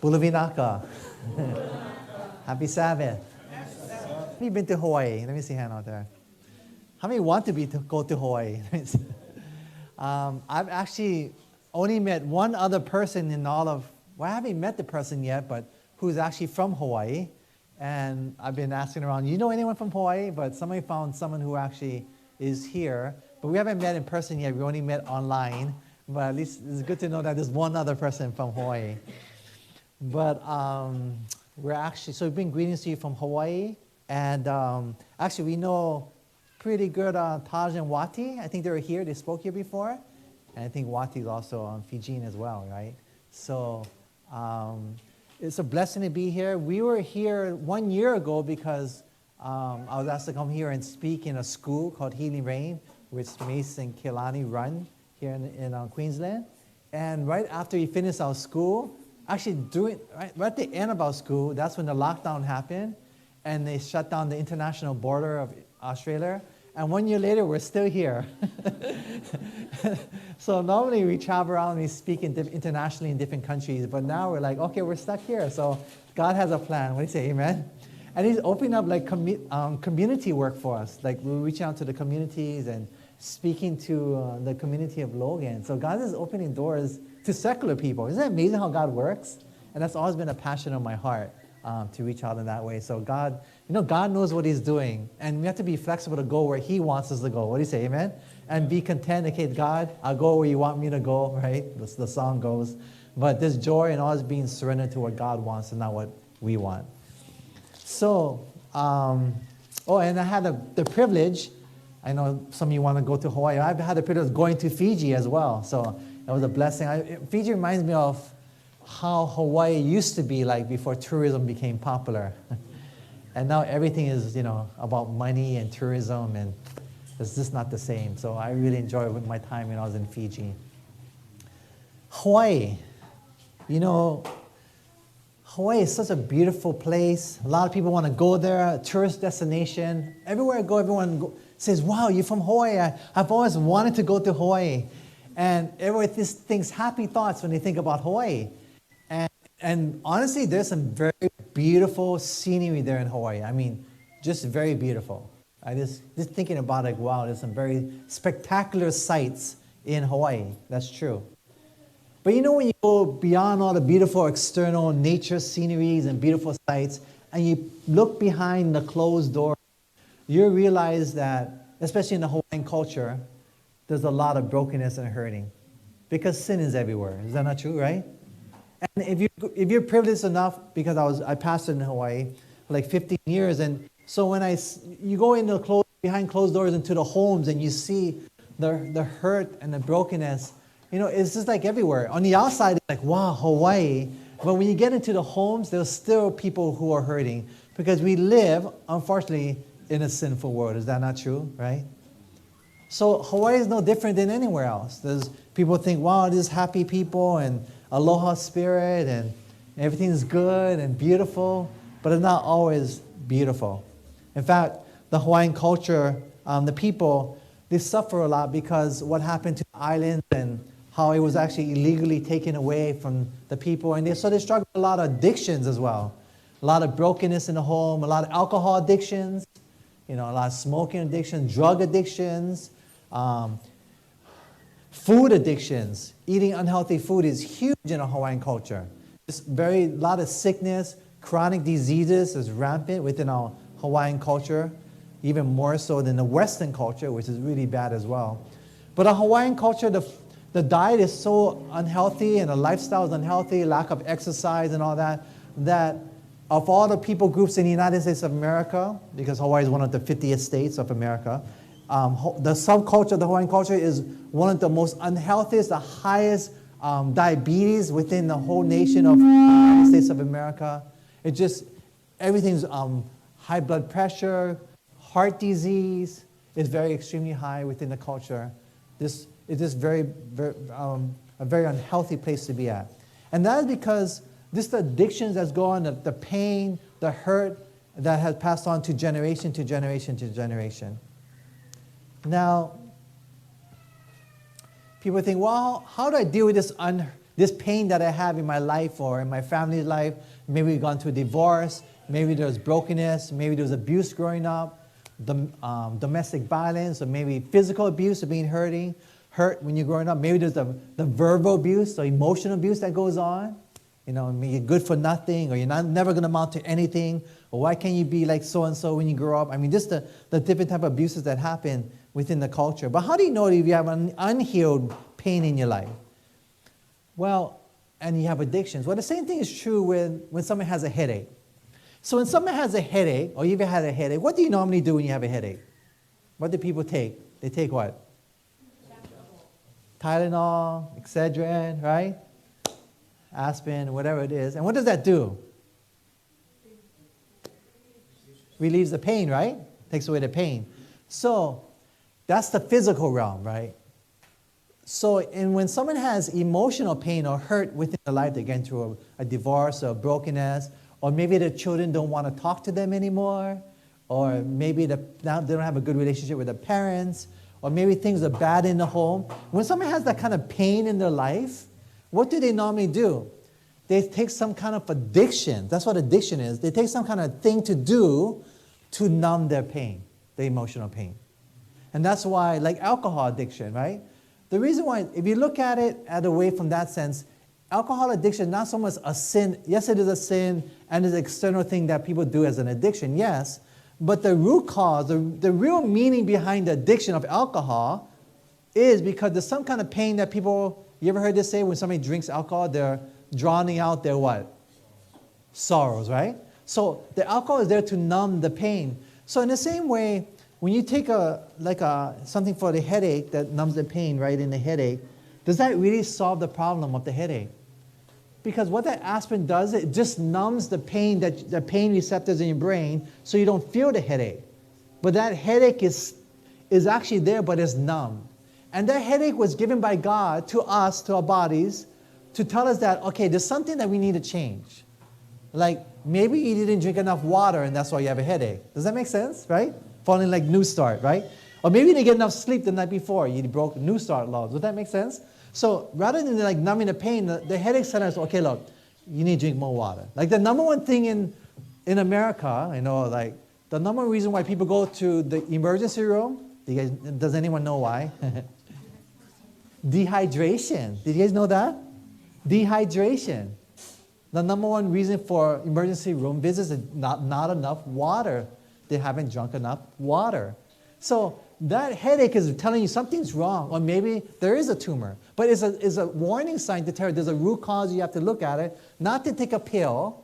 Bulavinaka. Happy Sabbath. Have you been to Hawaii? Let me see a hand out there. How many want to go to Hawaii? I've actually only met one other person in all of, well, I haven't met the person yet, but who's actually from Hawaii. And I've been asking around, you know anyone from Hawaii? But somebody found someone who actually is here. But we haven't met in person yet. We only met online. But at least it's good to know that there's one other person from Hawaii. But we're actually, so we've been greetings to you from Hawaii. And actually, we know pretty good Taj and Wati. I think they were here. They spoke here before. And I think Wati is also Fijian as well, right? So it's a blessing to be here. We were here 1 year ago because I was asked to come here and speak in a school called Healing Rain, which Mace and Keala run here in Queensland. And right after we finished our school, actually right at the end of our school, that's when the lockdown happened. And they shut down the international border of Australia. And 1 year later, we're still here. So normally we travel around and we speak internationally in different countries. But now we're like, okay, we're stuck here. So God has a plan. What do you say, amen? And he's opening up like community work for us. Like we're reaching out to the communities and speaking to the community of Logan. So God is opening doors to secular people. Isn't it amazing how God works? And that's always been a passion of my heart. To reach out in that way. So God, God knows what he's doing. And we have to be flexible to go where he wants us to go. What do you say, amen? And be content, okay, God, I'll go where you want me to go, right? The song goes. But there's joy in always being surrendered to what God wants and not what we want. So, and I had the privilege, I know some of you want to go to Hawaii. I've had the privilege of going to Fiji as well. So it was a blessing. Fiji reminds me of how Hawaii used to be like before tourism became popular. And now everything is, about money and tourism, and it's just not the same. So I really enjoyed my time when I was in Fiji. Hawaii. Hawaii is such a beautiful place. A lot of people want to go there, a tourist destination. Everywhere I go, everyone says, wow, you're from Hawaii. I've always wanted to go to Hawaii. And everyone thinks happy thoughts when they think about Hawaii. And honestly, there's some very beautiful scenery there in Hawaii. I mean, just very beautiful. I just thinking about it, wow, there's some very spectacular sights in Hawaii. That's true. But when you go beyond all the beautiful external nature sceneries and beautiful sights, and you look behind the closed door, you realize that, especially in the Hawaiian culture, there's a lot of brokenness and hurting. Because sin is everywhere. Is that not true, right? And if you're privileged enough, because I pastored in Hawaii for like 15 years, and so when you go behind closed doors into the homes and you see the hurt and the brokenness, it's just like everywhere. On the outside, it's like, wow, Hawaii. But when you get into the homes, there's still people who are hurting because we live, unfortunately, in a sinful world. Is that not true, right? So Hawaii is no different than anywhere else. There's people think, wow, this is happy people and aloha spirit and everything's good and beautiful, but it's not always beautiful. In fact, the Hawaiian culture, the people, they suffer a lot because what happened to the islands and how it was actually illegally taken away from the people. And so they struggle with a lot of addictions as well. A lot of brokenness in the home, a lot of alcohol addictions, a lot of smoking addictions, drug addictions, food addictions. Eating unhealthy food is huge in a Hawaiian culture. There's a lot of sickness, chronic diseases is rampant within our Hawaiian culture, even more so than the Western culture, which is really bad as well. But a Hawaiian culture, the diet is so unhealthy and the lifestyle is unhealthy, lack of exercise and all that, that of all the people groups in the United States of America, because Hawaii is one of the 50th states of America, the subculture, the Hawaiian culture, is one of the most unhealthiest, the highest diabetes within the whole nation of the United States of America. Everything's high blood pressure, heart disease is very extremely high within the culture. This is just a very unhealthy place to be at. And that is because this the addictions that's going on, the pain, the hurt that has passed on to generation to generation to generation. Now, people think, well, how do I deal with this this pain that I have in my life or in my family's life, maybe we've gone through divorce, maybe there's brokenness, maybe there's abuse growing up, domestic violence, or maybe physical abuse of being hurt when you're growing up. Maybe there's the verbal abuse or emotional abuse that goes on. You know, you're good for nothing, or you're never going to amount to anything, or why can't you be like so-and-so when you grow up? I mean, just the different type of abuses that happen within the culture. But how do you know if you have an unhealed pain in your life? Well, and you have addictions. Well, the same thing is true when someone has a headache. So when someone has a headache, or you've had a headache, what do you normally do when you have a headache? What do people take? They take what? Tylenol, Excedrin, right? Aspirin, whatever it is. And what does that do? Relieves the pain, right? Takes away the pain. So that's the physical realm, right? So when someone has emotional pain or hurt within their life, they're going through a divorce or brokenness, or maybe their children don't want to talk to them anymore, or maybe now they don't have a good relationship with their parents, or maybe things are bad in the home. When someone has that kind of pain in their life, what do they normally do? They take some kind of addiction. That's what addiction is. They take some kind of thing to do to numb their pain, the emotional pain. And that's why, like alcohol addiction, right? The reason why, if you look at it away from that sense, alcohol addiction, not so much a sin. Yes, it is a sin, and it's an external thing that people do as an addiction, yes. But the root cause, the real meaning behind the addiction of alcohol is because there's some kind of pain that people, you ever heard this say, when somebody drinks alcohol, they're drowning out their what? Sorrows, right? So the alcohol is there to numb the pain. So in the same way, when you take something for the headache that numbs the pain right in the headache, does that really solve the problem of the headache? Because what that aspirin does, it just numbs the pain receptors in your brain so you don't feel the headache. But that headache is actually there, but it's numb. And that headache was given by God to us, to our bodies, to tell us that, okay, there's something that we need to change. Like, maybe you didn't drink enough water and that's why you have a headache. Does that make sense, right? Falling like new start, right? Or maybe you didn't get enough sleep the night before. You broke new start laws. Does that make sense? So rather than like numbing the pain, the headache center is, okay, look, you need to drink more water. Like the number one thing in America, you know, like the number one reason why people go to the emergency room, does anyone know why? Dehydration. Did you guys know that? Dehydration. The number one reason for emergency room visits is not enough water. They haven't drunk enough water. So that headache is telling you something's wrong, or maybe there is a tumor. But it's a warning sign to tell you there's a root cause. You have to look at it. Not to take a pill,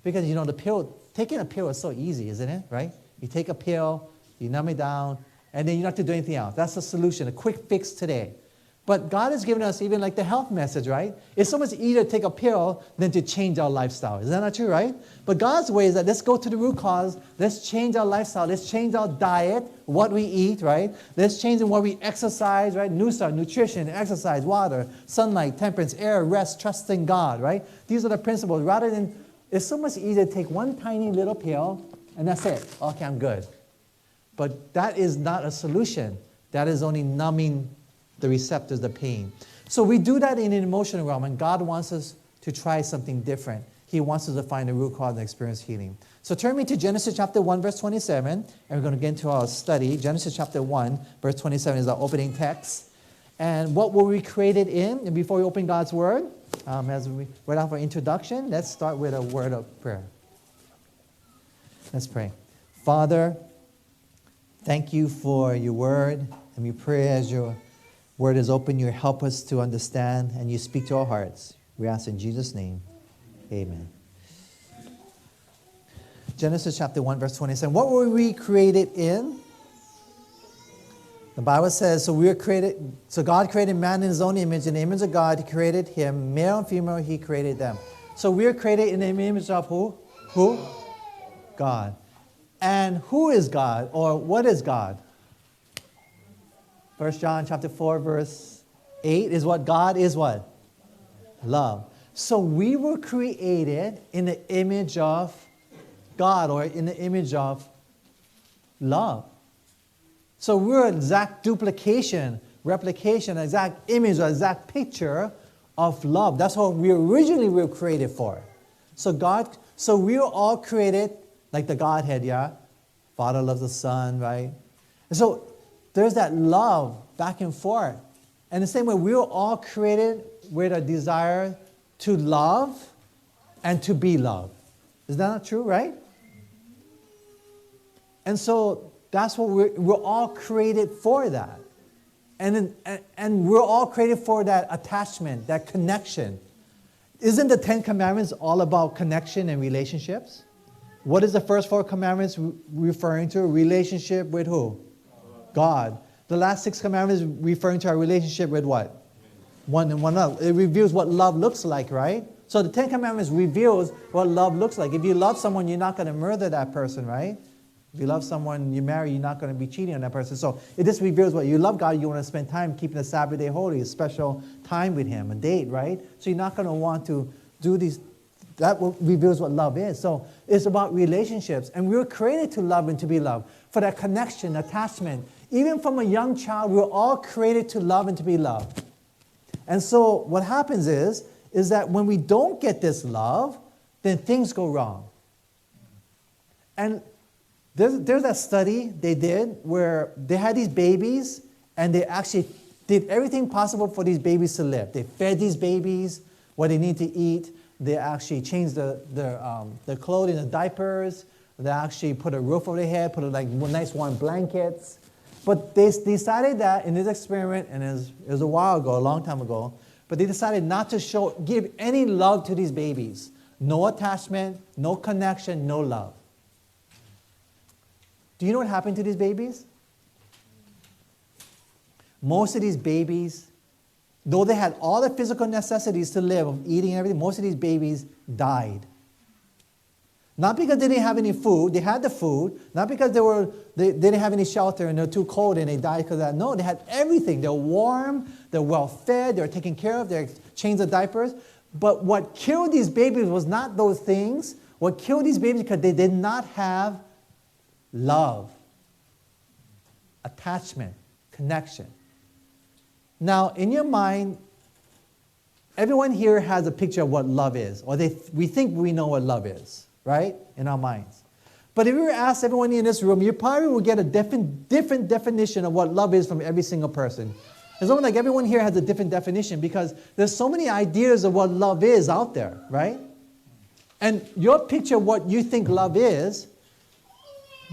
because you know taking a pill is so easy, isn't it? Right? You take a pill, you numb it down, and then you don't have to do anything else. That's the solution, a quick fix today. But God has given us even like the health message, right? It's so much easier to take a pill than to change our lifestyle. Is that not true, right? But God's way is that let's go to the root cause. Let's change our lifestyle. Let's change our diet, what we eat, right? Let's change in what we exercise, right? New start, nutrition, exercise, water, sunlight, temperance, air, rest, trust in God, right? These are the principles. Rather than, it's so much easier to take one tiny little pill and that's it. Okay, I'm good. But that is not a solution. That is only numbing the receptors, the pain. So we do that in an emotional realm, and God wants us to try something different. He wants us to find the root cause and experience healing. So turn me to Genesis chapter 1, verse 27, and we're going to get into our study. Genesis chapter 1, verse 27 is our opening text. And what were we created in? And before we open God's Word, as we read off our introduction, let's start with a word of prayer. Let's pray. Father, thank you for your Word, and we pray as your Word is open, you help us to understand, and you speak to our hearts. We ask in Jesus' name, amen. Genesis chapter 1, verse 27. What were we created in? The Bible says, so God created man in his own image. In the image of God, he created him. Male and female, he created them. So we are created in the image of who? Who? God. And who is God? Or what is God? 1 John chapter 4, verse 8 is what God is what? Love. So we were created in the image of God, or in the image of love. So we're an exact duplication, replication, exact image, or exact picture of love. That's what we originally were created for. So we were all created like the Godhead, yeah? Father loves the Son, right? And so there's that love back and forth. And the same way, we were all created with a desire to love and to be loved. Is that not true, right? And so that's what we're all created for that. And we're all created for that attachment, that connection. Isn't the 10 Commandments all about connection and relationships? What is the first 4 commandments referring to? Relationship with who? God. The last 6 commandments referring to our relationship with what? One and one another. It reveals what love looks like, right? So the 10 Commandments reveals what love looks like. If you love someone, you're not going to murder that person, right? If you love someone you marry, you're not going to be cheating on that person. So it just reveals what you love God. You want to spend time keeping the Sabbath day holy, a special time with Him, a date, right? So you're not going to want to do these. That reveals what love is. So it's about relationships. And we were created to love and to be loved. For that connection, attachment. Even from a young child, we were all created to love and to be loved. And so what happens is that when we don't get this love, then things go wrong. And there's a study they did where they had these babies and they actually did everything possible for these babies to live. They fed these babies what they need to eat. They actually changed their clothing, the diapers. They actually put a roof over their head, put like nice warm blankets. But they decided that in this experiment, and it was a while ago, a long time ago, but they decided not to give any love to these babies. No attachment, no connection, no love. Do you know what happened to these babies? Most of these babies, though they had all the physical necessities to live, of eating and everything, most of these babies died. Not because they didn't have any food, they had the food. Not because they didn't have any shelter and they're too cold and they died because of that. No, they had everything. They're warm, they're well fed, they're taken care of, they're changed the diapers. But what killed these babies was not those things. What killed these babies because they did not have love, attachment, connection. Now, in your mind, everyone here has a picture of what love is, or we think we know what love is. Right? In our minds. But if we were asked everyone in this room, you probably will get a different definition of what love is from every single person. It's almost like everyone here has a different definition because there's so many ideas of what love is out there, right? And your picture of what you think love is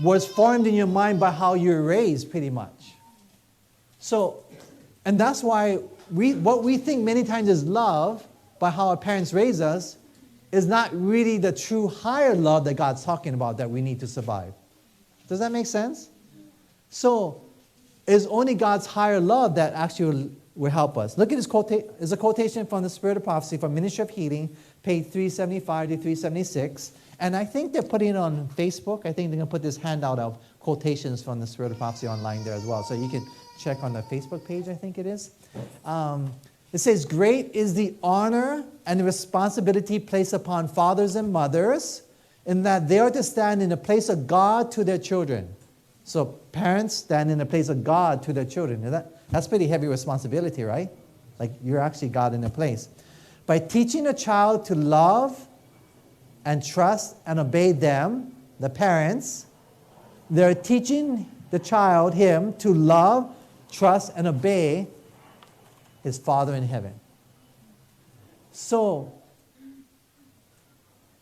was formed in your mind by how you were raised, pretty much. So, and that's why what we think many times is love by how our parents raise us is not really the true higher love that God's talking about that we need to survive. Does that make sense? So, it's only God's higher love that actually will help us. Look at this quotation. It's a quotation from the Spirit of Prophecy from Ministry of Healing, page 375 to 376. And I think they're putting it on Facebook. I think they're going to put this handout of quotations from the Spirit of Prophecy online there as well. So you can check on the Facebook page, I think it is. It says, great is the honor and the responsibility placed upon fathers and mothers in that they are to stand in the place of God to their children. So parents stand in the place of God to their children. That's pretty heavy responsibility, right? Like you're actually God in a place. By teaching a child to love and trust and obey them, the parents, they're teaching the child, him, to love, trust, and obey his Father in heaven. So,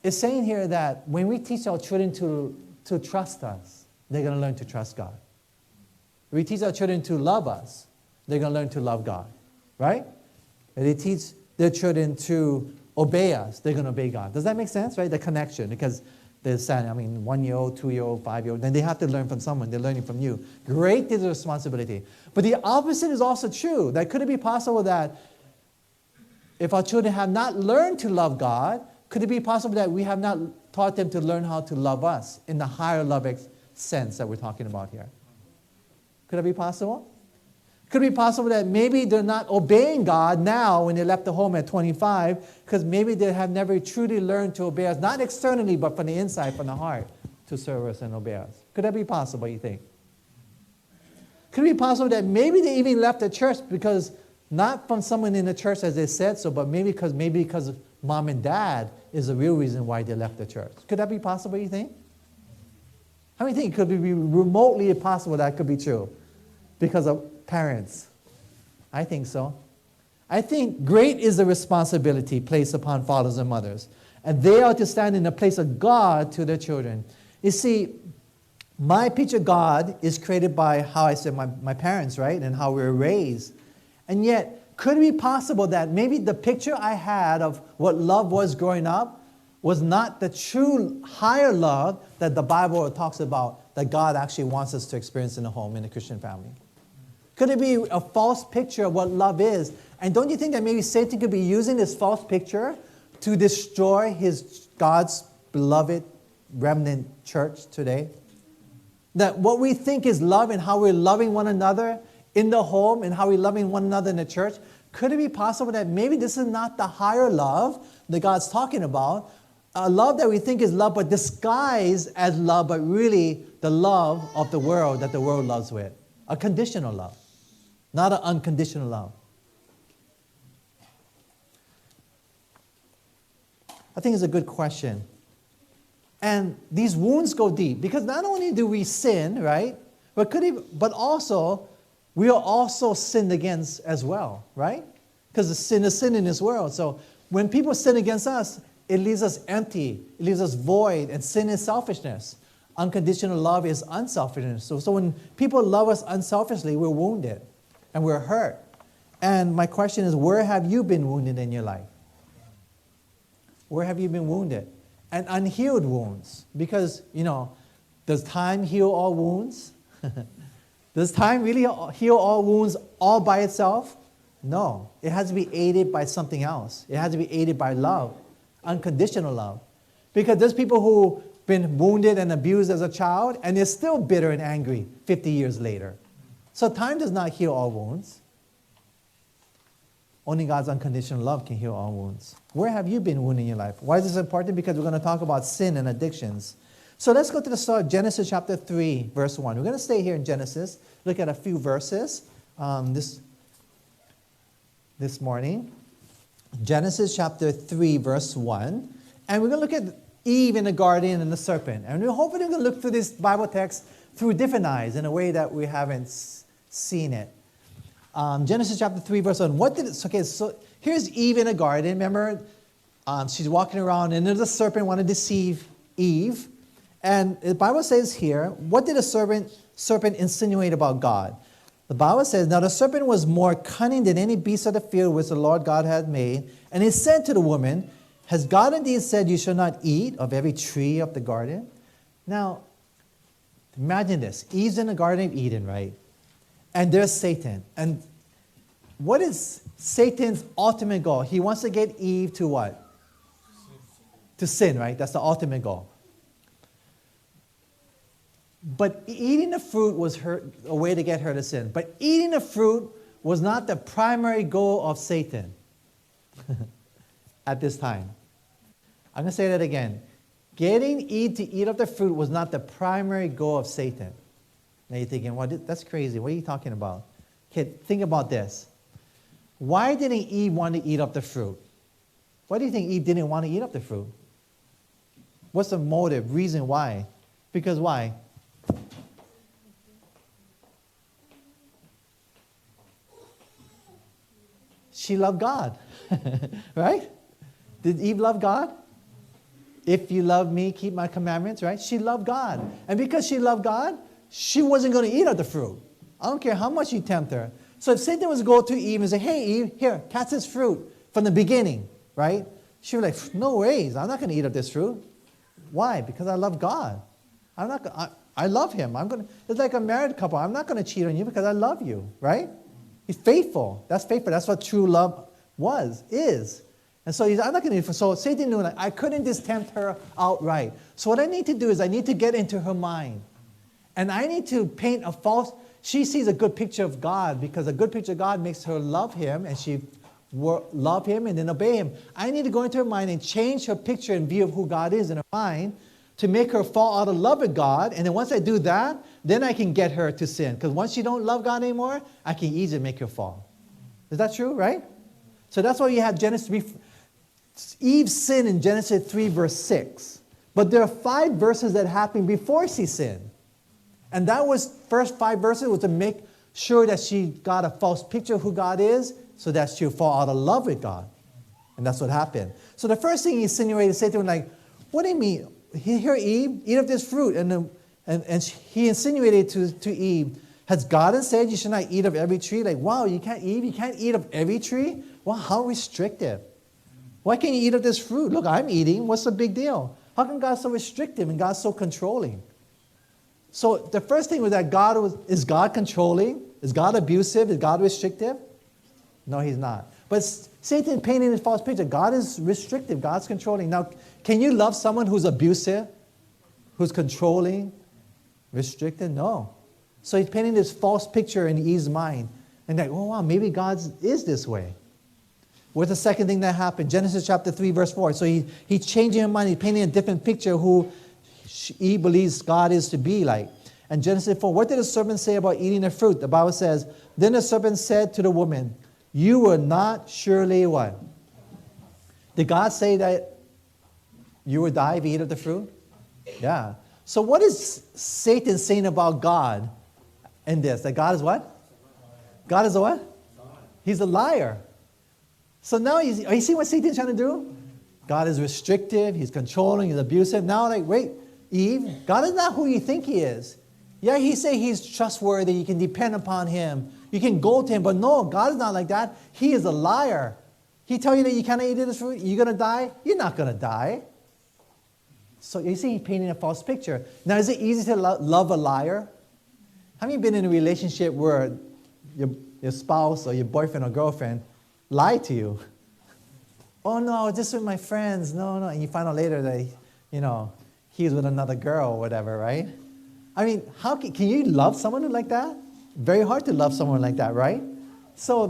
it's saying here that when we teach our children to trust us, they're going to learn to trust God. If we teach our children to love us, they're going to learn to love God. Right? If they teach their children to obey us, they're going to obey God. Does that make sense? Right? The connection. Because they're saying, 1-year-old, 2-year-old, 5-year-old, then they have to learn from someone. They're learning from you. Great is the responsibility. But the opposite is also true. That could it be possible that if our children have not learned to love God, could it be possible that we have not taught them to learn how to love us in the higher love sense that we're talking about here? Could it be possible? Could it be possible that maybe they're not obeying God now when they left the home at 25 because maybe they have never truly learned to obey us, not externally, but from the inside, from the heart, to serve us and obey us? Could that be possible, you think? Could it be possible that maybe they even left the church because Not from someone in the church as they said so, but maybe because of mom and dad is the real reason why they left the church. Could that be possible, you think? How many think it could be remotely possible that could be true? Because of parents. I think so. I think great is the responsibility placed upon fathers and mothers. And they are to stand in the place of God to their children. You see, my picture of God is created by how I said my parents, right? And how we were raised. And yet, could it be possible that maybe the picture I had of what love was growing up was not the true higher love that the Bible talks about, that God actually wants us to experience in a home, in a Christian family? Could it be a false picture of what love is? And don't you think that maybe Satan could be using this false picture to destroy God's beloved remnant church today? That what we think is love and how we're loving one another in the home and how we're loving one another in the church, could it be possible that maybe this is not the higher love that God's talking about? A love that we think is love but disguised as love, but really the love of the world that the world loves with. A conditional love, not an unconditional love. I think it's a good question. And these wounds go deep because not only do we sin, right? But also, we are also sinned against as well, right? Because the sin is sin in this world. So when people sin against us, it leaves us empty. It leaves us void. And sin is selfishness. Unconditional love is unselfishness. So when people love us unselfishly, we're wounded and we're hurt. And my question is, where have you been wounded in your life? Where have you been wounded? And unhealed wounds. Because, does time heal all wounds? Does time really heal all wounds all by itself? No. It has to be aided by something else. It has to be aided by love, unconditional love. Because there's people who've been wounded and abused as a child, and they're still bitter and angry 50 years later. So time does not heal all wounds. Only God's unconditional love can heal all wounds. Where have you been wounded in your life? Why is this important? Because we're going to talk about sin and addictions. So let's go to the start, Genesis chapter 3, verse 1. We're going to stay here in Genesis, look at a few verses this morning. Genesis chapter 3, verse 1. And we're going to look at Eve in the garden and the serpent. And we're hopefully going to look through this Bible text through different eyes in a way that we haven't seen it. Genesis chapter 3, verse 1. So here's Eve in a garden. Remember, she's walking around, and there's a serpent wanted to deceive Eve. And the Bible says here, what did the serpent insinuate about God? The Bible says, now the serpent was more cunning than any beast of the field which the Lord God had made. And he said to the woman, has God indeed said you shall not eat of every tree of the garden? Now, imagine this. Eve's in the Garden of Eden, right? And there's Satan. And what is Satan's ultimate goal? He wants to get Eve to what? To sin, right? That's the ultimate goal. But eating the fruit was a way to get her to sin. But eating the fruit was not the primary goal of Satan at this time. I'm going to say that again. Getting Eve to eat of the fruit was not the primary goal of Satan. Now you're thinking, well, that's crazy. What are you talking about? Okay, think about this. Why didn't Eve want to eat up the fruit? Why do you think Eve didn't want to eat up the fruit? What's the motive, reason why? Because why? She loved God, right? Did Eve love God? If you love me, keep my commandments, right? She loved God. And because she loved God, she wasn't going to eat of the fruit. I don't care how much you tempt her. So if Satan was to go to Eve and say, hey, Eve, here, catch this fruit from the beginning, right? She was like, no ways, I'm not going to eat of this fruit. Why? Because I love God. I love him. It's like a married couple. I'm not going to cheat on you because I love you, right? He's faithful. That's faithful. That's what true love is. And so I'm not going to. So Satan knew that I couldn't just tempt her outright. So what I need to do is I need to get into her mind. And I need to paint a false. She sees a good picture of God because a good picture of God makes her love him, and she love him and then obey him. I need to go into her mind and change her picture and view of who God is in her mind to make her fall out of love with God. And then once I do that, then I can get her to sin. Because once she don't love God anymore, I can easily make her fall. Is that true, right? So that's why you have Genesis 3. Eve sinned in Genesis 3, verse 6. But there are 5 verses that happened before she sinned. And that was, first 5 verses was to make sure that she got a false picture of who God is, so that she'll fall out of love with God. And that's what happened. So the first thing he insinuated, Satan was like, what do you mean? Here, Eve, eat of this fruit. And he insinuated to Eve, has God said you should not eat of every tree? Like, wow, you can't eat of every tree? Wow, how restrictive. Why can't you eat of this fruit? Look, I'm eating. What's the big deal? How come God's so restrictive and God's so controlling? So the first thing was that is God controlling? Is God abusive? Is God restrictive? No, he's not. But Satan painting this false picture. God is restrictive. God's controlling. Now, can you love someone who's abusive? Who's controlling? Restricted? No. So he's painting this false picture in Eve's mind. And like, oh wow, maybe God is this way. What's the second thing that happened? Genesis chapter 3, verse 4. So he's changing her mind. He's painting a different picture who Eve believes God is to be like. And Genesis 4, what did the serpent say about eating the fruit? The Bible says, then the serpent said to the woman, you will not surely what? Did God say that you will die if you eat of the fruit? Yeah. So what is Satan saying about God in this? That God is what? God is a what? He's a liar. So now, are you seeing what Satan's trying to do? God is restrictive, he's controlling, he's abusive. Now, like, wait, Eve, God is not who you think he is. Yeah, he say he's trustworthy, you can depend upon him, you can go to him, but no, God is not like that. He is a liar. He tell you that you cannot eat this fruit, you're going to die? You're not going to die. So you see, he's painting a false picture. Now, is it easy to love a liar? Have you been in a relationship where your spouse or your boyfriend or girlfriend lied to you? Oh no, I was just with my friends. No. And you find out later that, he's with another girl or whatever, right? I mean, how can you love someone like that? Very hard to love someone like that, right? So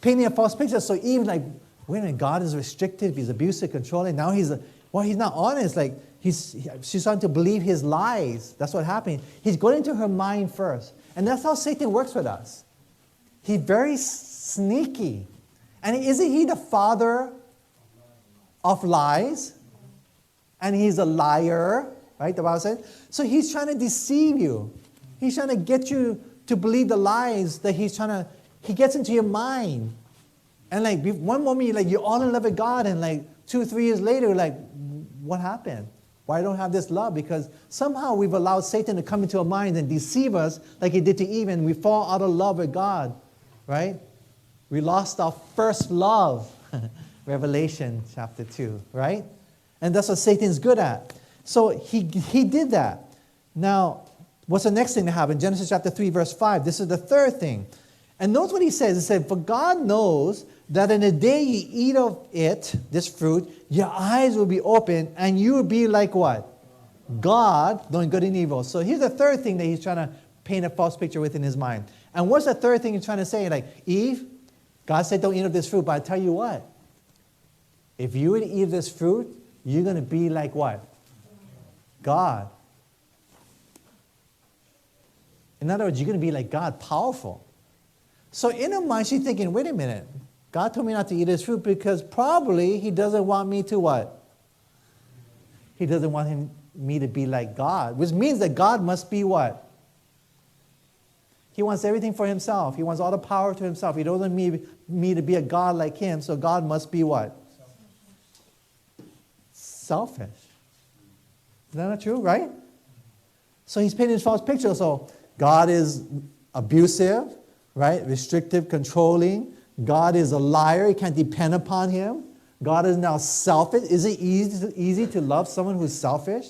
painting a false picture. So even like, wait a minute, God is restrictive, he's abusive, controlling. Now he's not honest. Like she's starting to believe his lies. That's what happened. He's going into her mind first. And that's how Satan works with us. He's very sneaky. And isn't he the father of lies? And he's a liar, right? The Bible says. So he's trying to deceive you. He's trying to get you to believe the lies that he gets into your mind. And like one moment you're all in love with God, and like 2 or 3 years later, like, what happened? Why don't I have this love? Because somehow we've allowed Satan to come into our minds and deceive us like he did to Eve, and we fall out of love with God, right? We lost our first love. Revelation chapter 2, right? And that's what Satan's good at. So he did that. Now, what's the next thing that happened? Genesis chapter 3, verse 5. This is the third thing. And notice what he says. He said, for God knows that in the day you eat of it, this fruit, your eyes will be open and you will be like what? God, knowing good and evil. So here's the third thing that he's trying to paint a false picture with in his mind. And what's the third thing he's trying to say? Like, Eve, God said don't eat of this fruit, but I tell you what, if you would eat of this fruit, you're going to be like what? God. In other words, you're going to be like God, powerful. So in her mind, she's thinking, wait a minute, God told me not to eat this fruit because probably he doesn't want me to what? He doesn't want me to be like God, which means that God must be what? He wants everything for himself. He wants all the power to himself. He doesn't want me to be a God like him, so God must be what? Selfish. Is that not true, right? So he's painting this false picture. So God is abusive, right? Restrictive, controlling. God is a liar. You can't depend upon him. God is now selfish. Is it easy to love someone who's selfish?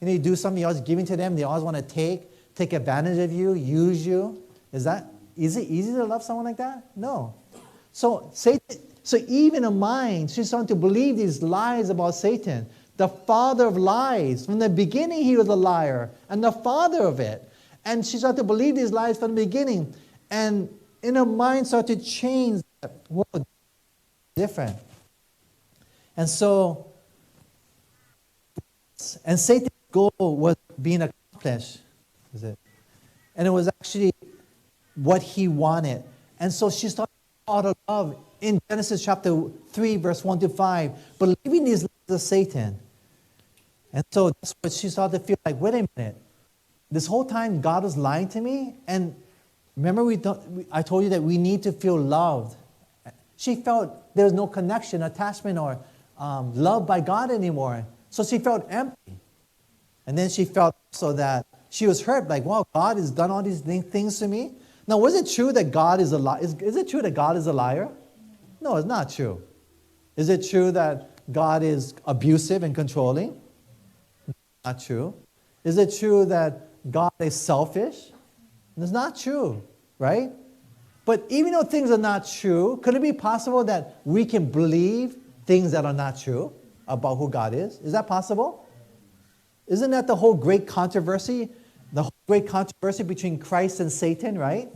You do something, you're always giving to them. They always want to take advantage of you, use you. Is it easy to love someone like that? No. So Eve in her mind, she's starting to believe these lies about Satan. The father of lies. From the beginning, he was a liar and the father of it. And she started to believe these lies from the beginning. And in her mind started to change. Whoa, different. And so, and Satan's goal was being accomplished. Is it? And it was actually what he wanted. And so she started out of love in Genesis chapter 3, verse 1 to 5, believing these lies of Satan. And so that's what she started to feel like, wait a minute. This whole time God was lying to me. And remember I told you that we need to feel loved. She felt there was no connection, attachment, or love by God anymore. So she felt empty. And then she felt so that she was hurt, like, wow, God has done all these things to me. Now, was it true that God is a liar? Is it true that God is a liar? No, it's not true. Is it true that God is abusive and controlling? Not true. Is it true that God is selfish? It's not true, right? But even though things are not true, could it be possible that we can believe things that are not true about who God is? Is that possible? Isn't that the whole great controversy? The whole great controversy between Christ and Satan, right?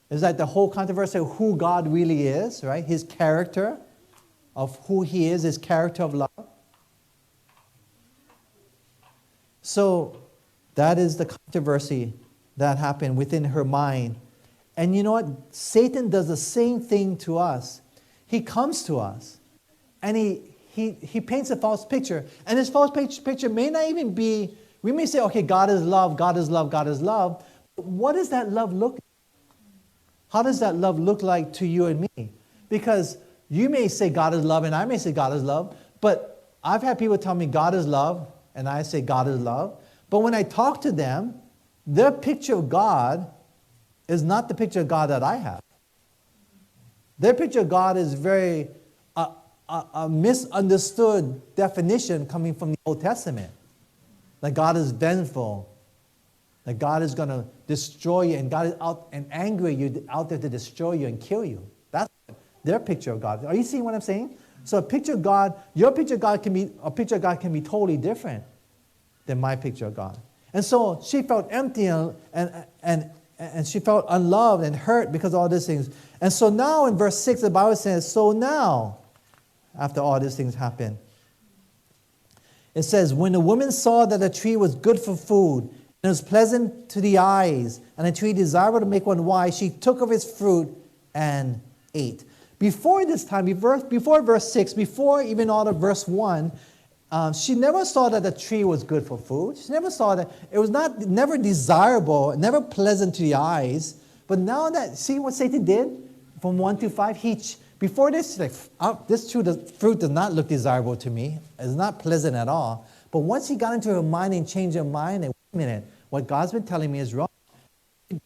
Is that the whole controversy of who God really is, right? His character of who he is, his character of love. So that is the controversy that happened within her mind. And you know what? Satan does the same thing to us. He comes to us and he paints a false picture. And this false picture may not even be, we may say, okay, God is love, God is love, God is love. But what does that love look like? How does that love look like to you and me? Because you may say God is love and I may say God is love. But I've had people tell me God is love and I say God is love. But when I talk to them, their picture of God is not the picture of God that I have. Their picture of God is very a misunderstood definition coming from the Old Testament. That God is vengeful. That God is going to destroy you and God is out and angry you out there to destroy you and kill you. That's their picture of God. Are you seeing what I'm saying? So a picture of God, your picture of God can be totally different than my picture of God. And so she felt empty and she felt unloved and hurt because of all these things. And so now in verse 6, the Bible says, so now, after all these things happened, it says, when the woman saw that the tree was good for food, and it was pleasant to the eyes, and a tree desirable to make one wise, she took of its fruit and ate. Before this time, before verse 6, before even all of verse 1, she never saw that the tree was good for food. She never saw that. It was never desirable, never pleasant to the eyes. But now that, see what Satan did? From 1 to 5, before this, like, this fruit does not look desirable to me. It's not pleasant at all. But once he got into her mind and changed her mind, and wait a minute, what God's been telling me is wrong. It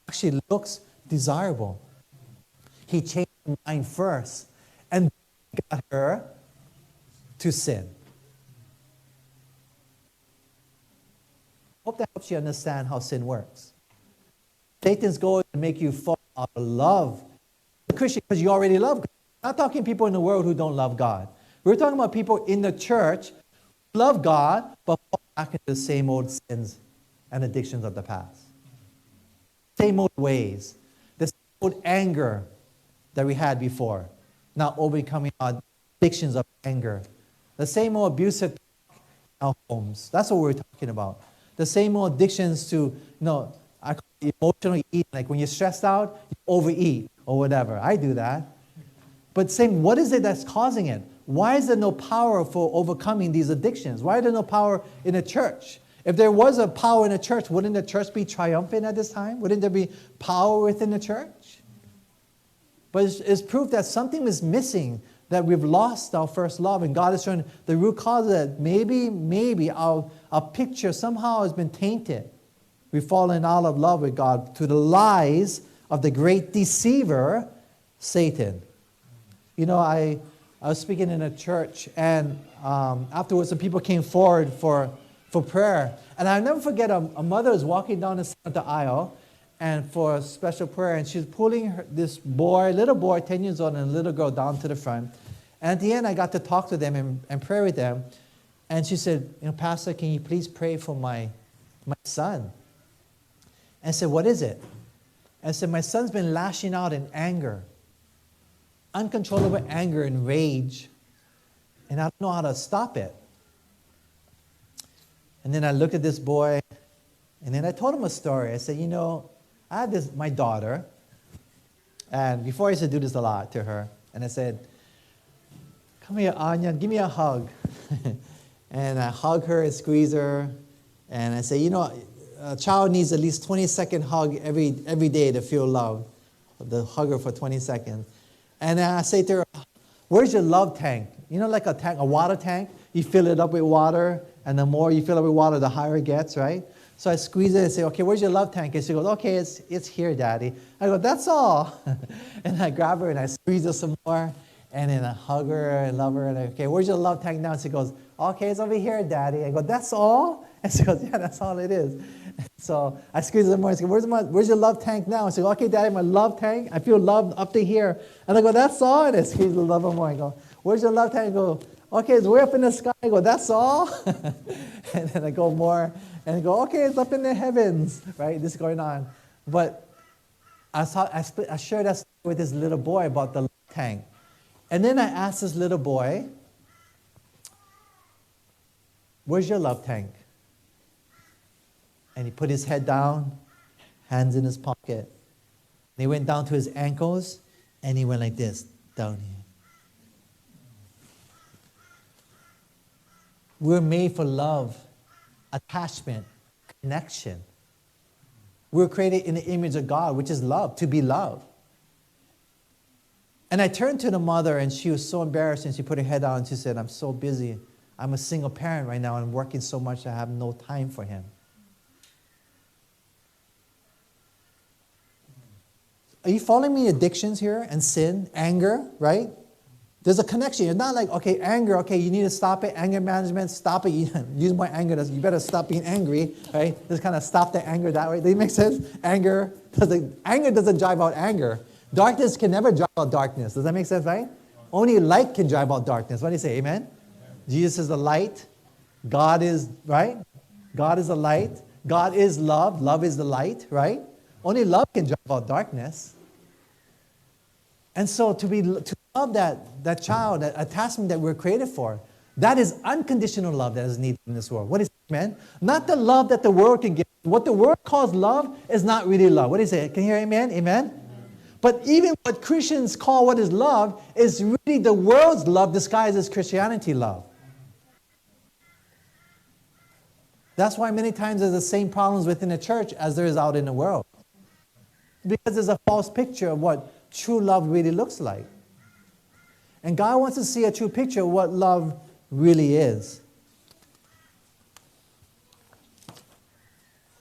actually looks desirable. He changed her mind first and got her to sin. Hope that helps you understand how sin works. Satan's goal is to make you fall out of love. The Christian, because you already love God. I'm not talking people in the world who don't love God. We're talking about people in the church who love God, but fall back into the same old sins and addictions of the past. Same old ways. The same old anger that we had before. Now overcoming our addictions of anger. The same old abusive in our homes. That's what we're talking about. The same old addictions to, I call it emotional eating. Like when you're stressed out, you overeat or whatever. I do that. But saying, what is it that's causing it? Why is there no power for overcoming these addictions? Why is there no power in the church? If there was a power in the church, wouldn't the church be triumphant at this time? Wouldn't there be power within the church? But it's proof that something is missing, that we've lost our first love, and God is showing the root cause of that. Maybe our picture somehow has been tainted. We've fallen out of love with God to the lies of the great deceiver, Satan. I was speaking in a church, and afterwards the people came forward for prayer. And I'll never forget, a mother was walking down the center of the aisle and for a special prayer, and she's pulling this little boy, 10 years old, and a little girl down to the front. And at the end, I got to talk to them and pray with them. And she said, Pastor, can you please pray for my son? And I said, what is it? And I said, my son's been lashing out in anger, uncontrollable anger and rage, and I don't know how to stop it. And then I looked at this boy, and then I told him a story. I said, I had my daughter, And before I used to do this a lot to her. And I said, come here, Anya, give me a hug. And I hug her and squeeze her. And I say, a child needs at least 20-second hug every day to feel love. The hug her for 20 seconds. And I say to her, where's your love tank? Like a water tank? You fill it up with water, and the more you fill it with water, the higher it gets, right? So I squeeze it and say, okay, where's your love tank? And she goes, okay, it's here, Daddy. I go, that's all. And I grab her and I squeeze her some more, and then I hug her and love her. And okay, where's your love tank now? And she goes, okay, it's over here, Daddy. I go, that's all? And she goes, yeah, that's all it is. So I squeeze her more and say, where's your love tank now? And she goes, okay, Daddy, my love tank, I feel love up to here. And I go, that's all? And I squeeze the love her more. I go, where's your love tank? I go, okay, it's way up in the sky. I go, that's all? And then I go more and I go, okay, it's up in the heavens, right? This is going on. But I shared that story with this little boy about the love tank. And then I asked this little boy, where's your love tank? And he put his head down, hands in his pocket. And he went down to his ankles, and he went like this, down here. We're made for love, attachment, connection. We're created in the image of God, which is love, to be loved. And I turned to the mother, and she was so embarrassed, and she put her head down, and she said, I'm so busy. I'm a single parent right now, and I'm working so much I have no time for him. Are you following me? Addictions here and sin, anger, right? There's a connection. It's not like, okay, anger, okay, you need to stop it. Anger management, stop it. Use more anger. You better stop being angry, right? Just kind of stop the anger that way. Does it make sense? Anger doesn't drive out anger. Darkness can never drive out darkness. Does that make sense, right? Only light can drive out darkness. What do you say, amen? Jesus is the light. God is, right? God is the light. God is love. Love is the light, right? Only love can drive out darkness. And so to love that child, that attachment that we're created for, that is unconditional love that is needed in this world. What is it, man? Not the love that the world can give. What the world calls love is not really love. What is it? Can you hear amen? Amen? But even what Christians call what is love is really the world's love disguised as Christianity love. That's why many times there's the same problems within the church as there is out in the world. Because there's a false picture of what true love really looks like. And God wants to see a true picture of what love really is.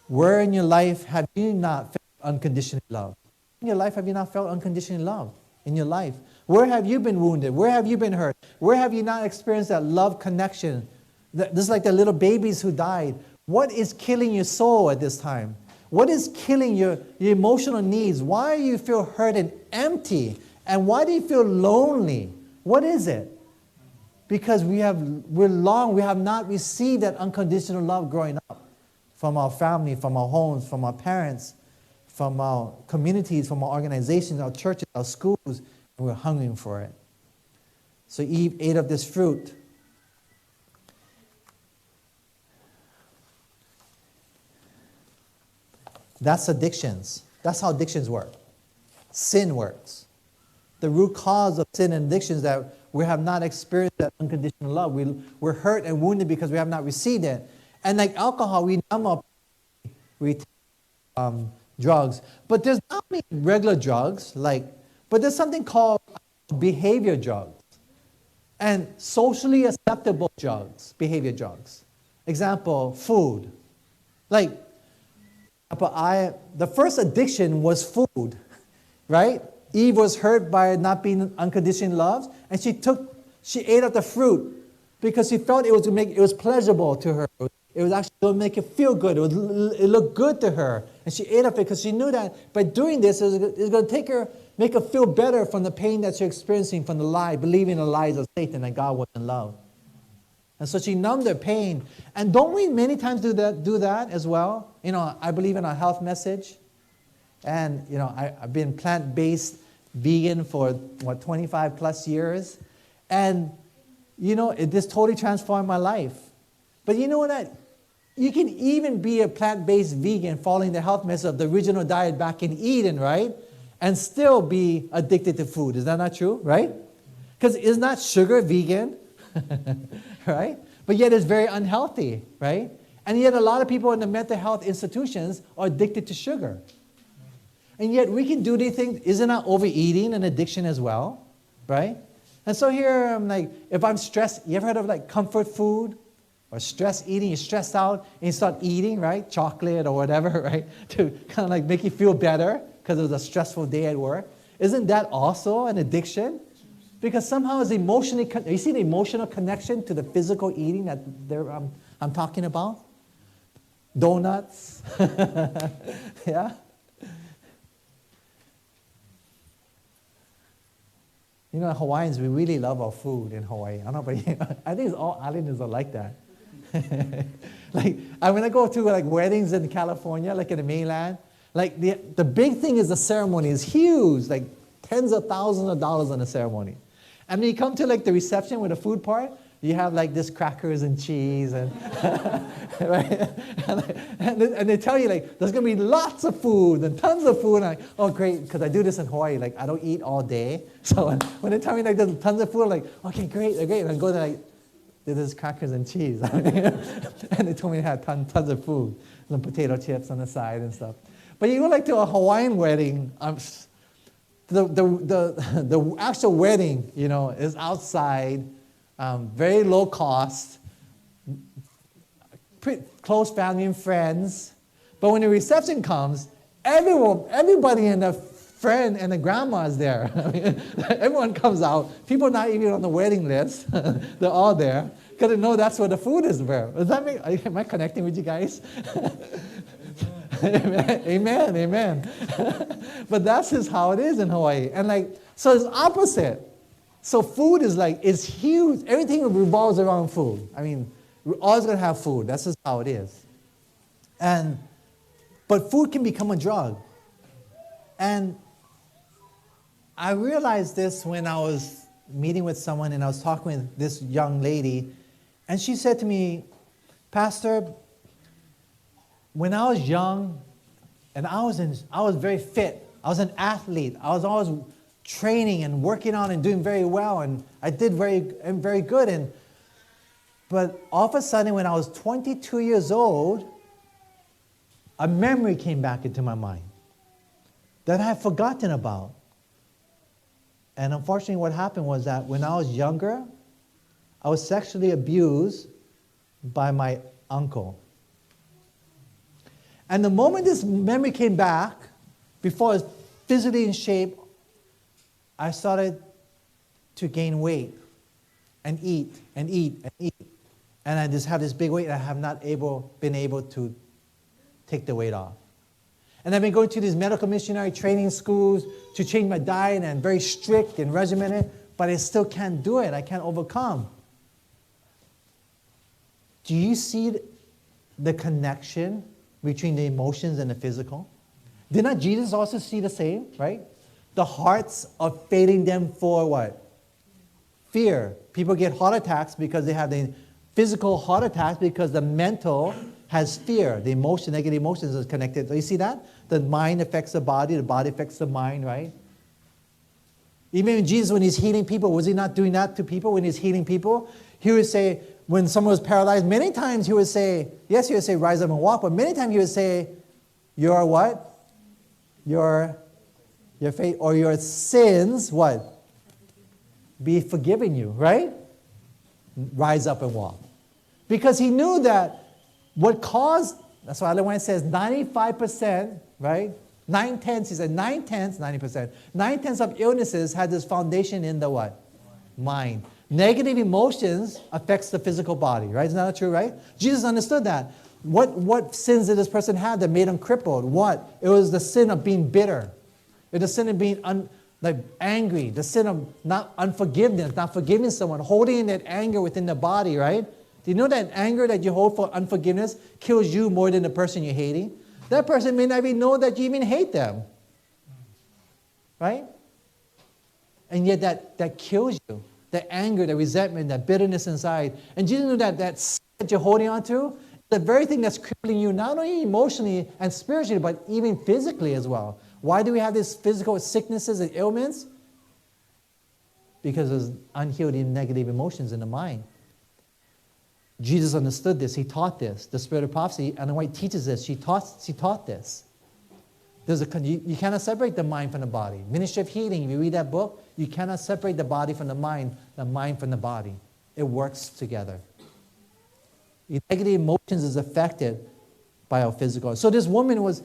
Where in your life have you not felt unconditional love? In your life have you not felt unconditional love? In your life? Where have you been wounded? Where have you been hurt? Where have you not experienced that love connection? This is like the little babies who died. What is killing your soul at this time? What is killing your emotional needs? Why do you feel hurt and empty? And why do you feel lonely? What is it? Because we have not received that unconditional love growing up from our family, from our homes, from our parents, from our communities, from our organizations, our churches, our schools, and we're hungering for it. So Eve ate of this fruit. That's addictions. That's how addictions work. Sin works. The root cause of sin and addictions is that we have not experienced that unconditional love. We're hurt and wounded because we have not received it. And like alcohol, we numb up, we take drugs. But there's not only regular drugs, but there's something called behavior drugs and socially acceptable drugs, behavior drugs. Example, food. The first addiction was food, right? Eve was hurt by not being unconditionally loved, and she ate of the fruit because she felt it was pleasurable to her. It was actually going to make her feel good. It looked good to her, and she ate of it because she knew that by doing this, it was going to make her feel better from the pain that she's experiencing from the lie, believing the lies of Satan that God wasn't love. And so she numbed her pain. And don't we many times do that as well? I believe in a health message. And, I've been plant-based vegan for, 25 plus years. And, it just totally transformed my life. But you know what? You can even be a plant-based vegan following the health message of the original diet back in Eden, right? and still be addicted to food. Is that not true, right? Because is not sugar vegan, right? But yet it's very unhealthy, right? And yet a lot of people in the mental health institutions are addicted to sugar. And yet we can do these things. Isn't that overeating an addiction as well, right? And so here I'm like, if I'm stressed, you ever heard of like comfort food or stress eating? You're stressed out and you start eating, right? Chocolate or whatever, right? To kind of like make you feel better because it was a stressful day at work. Isn't that also an addiction? Because somehow it's emotionally, you see the emotional connection to the physical eating that I'm talking about? Donuts, yeah? You know, Hawaiians, we really love our food in Hawaii. I don't know, but I think it's all islanders are like that. Like, when I go to like weddings in California, like in the mainland, like the big thing is the ceremony is huge, like tens of thousands of dollars on the ceremony. And when you come to like the reception with the food part, you have like this crackers and cheese and right? And they tell you like there's gonna be lots of food and tons of food. And I'm like, oh great, because I do this in Hawaii, like I don't eat all day. So when they tell me like there's tons of food, I'm like, okay, great. And I go to like, there's crackers and cheese. And they told me they had tons of food, some potato chips on the side and stuff. But you go like to a Hawaiian wedding, the actual wedding, you know, is outside. Very low cost, close family and friends. But when the reception comes, everybody and the friend and the grandma is there. I mean, everyone comes out. People not even on the wedding list. They're all there because they know that's where the food is. Does that make? Am I connecting with you guys? Amen, amen. But that's just how it is in Hawaii. And like, so it's opposite. So food is huge. Everything revolves around food. I mean, we're always going to have food. That's just how it is. But food can become a drug. And I realized this when I was meeting with someone and I was talking with this young lady. And she said to me, Pastor, when I was young and I was very fit. I was an athlete. I was always training and working on and doing very well, and I did very good. But all of a sudden, when I was 22 years old, a memory came back into my mind that I had forgotten about. And unfortunately, what happened was that when I was younger, I was sexually abused by my uncle. And the moment this memory came back, before I was physically in shape, I started to gain weight and eat and eat and eat. And I just have this big weight and I have not been able to take the weight off. And I've been going to these medical missionary training schools to change my diet and very strict and regimented, but I still can't do it. I can't overcome. Do you see the connection between the emotions and the physical? Did not Jesus also see the same, right? The hearts are failing them for what? Fear. People get heart attacks because they have the physical heart attacks because the mental has fear. The emotion, negative emotions is connected. So you see that? The mind affects the body affects the mind, right? Even Jesus, when he's healing people, was he not doing that to people when he's healing people? He would say, when someone was paralyzed, many times he would say, yes, he would say, rise up and walk, but many times he would say, your what? Your faith or your sins, what? Be forgiven you, right? Rise up and walk. Because he knew that what caused, that's why Ellen White says 95%, right? 9/10, he said 9/10, 90%. 9/10 of illnesses had this foundation in the what? Mind. Negative emotions affects the physical body, right? Isn't that true, right? Jesus understood that. What sins did this person have that made him crippled? What? It was the sin of being bitter. It was the sin of being angry. The sin of not unforgiveness, not forgiving someone, holding in that anger within the body, right? Do you know that anger that you hold for unforgiveness kills you more than the person you're hating? That person may not even know that you even hate them. Right? And yet that kills you. The anger, the resentment, that bitterness inside. And Jesus knew that sin that you're holding on to, the very thing that's crippling you, not only emotionally and spiritually, but even physically as well. Why do we have these physical sicknesses and ailments? Because there's unhealed negative emotions in the mind. Jesus understood this. He taught this. The spirit of prophecy, and White teaches this. She taught this. You cannot separate the mind from the body. Ministry of Healing, if you read that book, you cannot separate the body from the mind from the body. It works together. The negative emotions is affected by our physical. So this woman was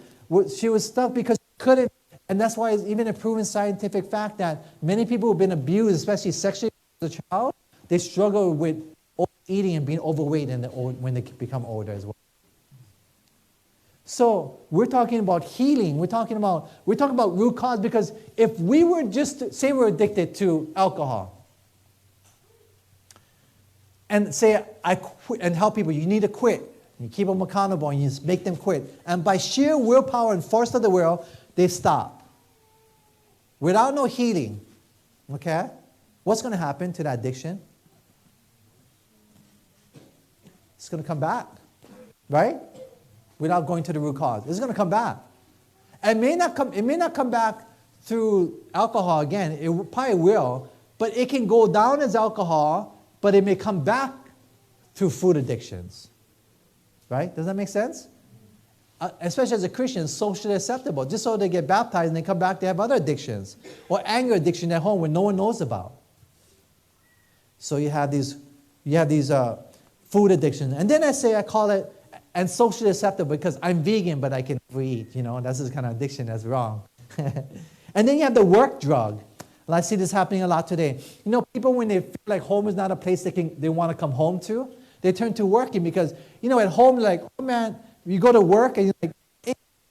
stuck because she couldn't, and that's why it's even a proven scientific fact that many people who've been abused, especially sexually as a child, they struggle with eating and being overweight when they become older as well. So we're talking about healing. We're talking about root cause, because if we were just say we're addicted to alcohol, and say I quit, and help people, you need to quit. You keep them accountable and you make them quit. And by sheer willpower and force of the will, they stop. Without no healing, okay? What's going to happen to that addiction? It's going to come back, right? Without going to the root cause. It's going to come back. It may not come back through alcohol again. It probably will, but it can go down as alcohol, but it may come back through food addictions. Right? Does that make sense? Especially as a Christian, socially acceptable. Just so they get baptized and they come back, they have other addictions. Or anger addiction at home where no one knows about. So you have these food addictions. And then I call it, and socially acceptable because I'm vegan, but I can never eat. That's this kind of addiction that's wrong. And then you have the work drug. And I see this happening a lot today. People, when they feel like home is not a place they want to come home to, they turn to working because, at home, like, oh man, you go to work and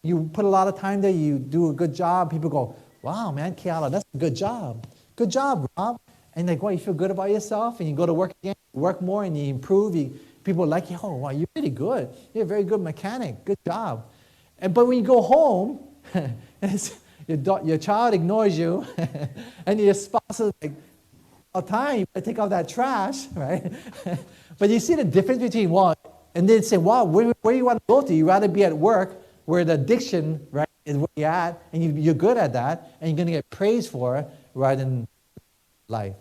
you put a lot of time there, you do a good job. People go, wow, man, Keala, that's a good job. Good job, Rob. And like, well, you feel good about yourself, and you go to work again, work more, and you improve. People are like, oh, wow, you're really good. You're a very good mechanic. Good job. But when you go home, your child ignores you, and your spouse is like, all the time, you better take out that trash, right? But you see the difference between what, and then say, wow, where do you want to go to? You'd rather be at work where the addiction, right, is where you're at, and you're good at that, and you're going to get praised for it rather than life.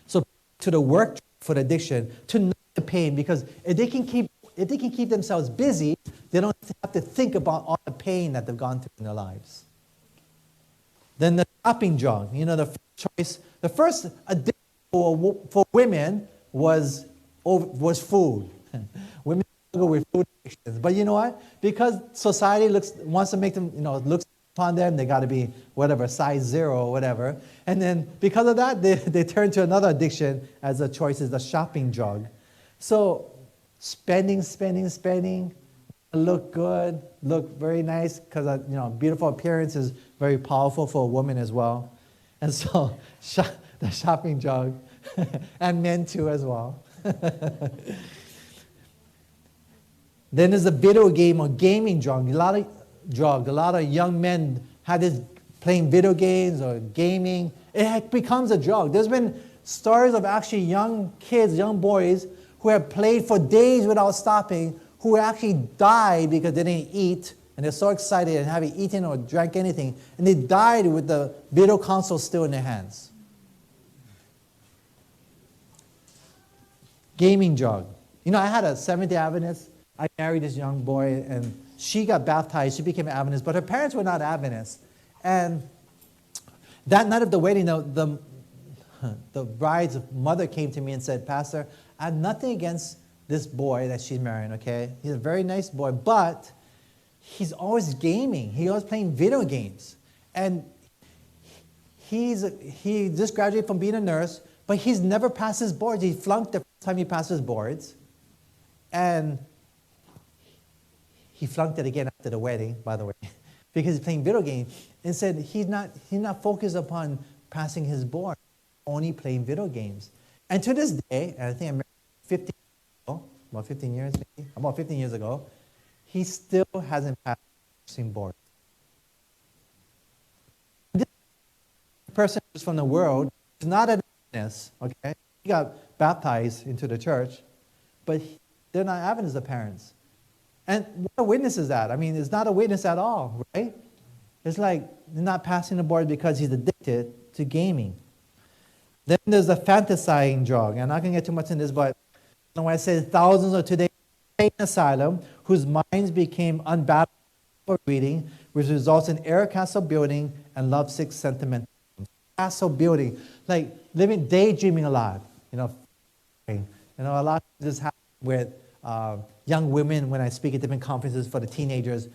So to the work for the addiction, to know the pain, because if they can keep themselves busy, they don't have to think about all the pain that they've gone through in their lives. Then the shopping drug, the first choice, the first addiction for women was food. Women struggle with food addictions. But you know what? Because society wants to make them, looks upon them, they got to be whatever, size 0 or whatever. And then because of that, they turn to another addiction as a choice, is the shopping drug. So spending, look good, look very nice, because beautiful appearance is very powerful for a woman as well. And so the shopping drug, and men too as well. Then there's a video game or gaming drug. A lot of young men have this playing video games or gaming. It becomes a drug. There's been stories of actually young kids, young boys, who have played for days without stopping, who actually died because they didn't eat, and they're so excited and haven't eaten or drank anything, and they died with the video console still in their hands. Gaming drug. I had a Seventh-day Adventist. I married this young boy, and she got baptized. She became an Adventist, but her parents were not Adventists. And that night of the wedding, the bride's mother came to me and said, Pastor, I have nothing against this boy that she's marrying, okay? He's a very nice boy, but he's always gaming. He's always playing video games. And he just graduated from being a nurse, but he's never passed his boards. He flunked the first time he passed his boards. And he flunked it again after the wedding, by the way, because he's playing video games. And said he's not focused upon passing his board, only playing video games. And to this day, and I think I married 15 years ago, he still hasn't passed the board. This person who's from the world is not an Adventist, okay? He got baptized into the church, but they're not Adventist, the parents. And what a witness is that? I mean, it's not a witness at all, right? It's like they're not passing the board because he's addicted to gaming. Then there's the fantasizing drug. And I'm not going to get too much in this, but when I say thousands are today in asylum whose minds became unbalanced for reading, which results in air castle building and lovesick sentiment. Castle building, like living, daydreaming a lot. A lot of this happens with young women when I speak at different conferences for the teenagers.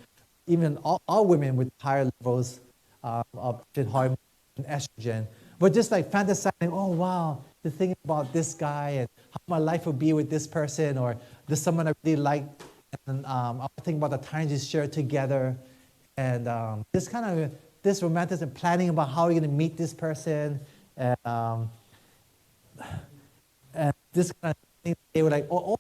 Even all women with higher levels of hormone and estrogen, but just like fantasizing, oh wow, to think about this guy and how my life would be with this person, or this someone I really like, and I think about the times we shared together, and this romanticism, planning about how you're going to meet this person, and this kind of thing. They were like, oh,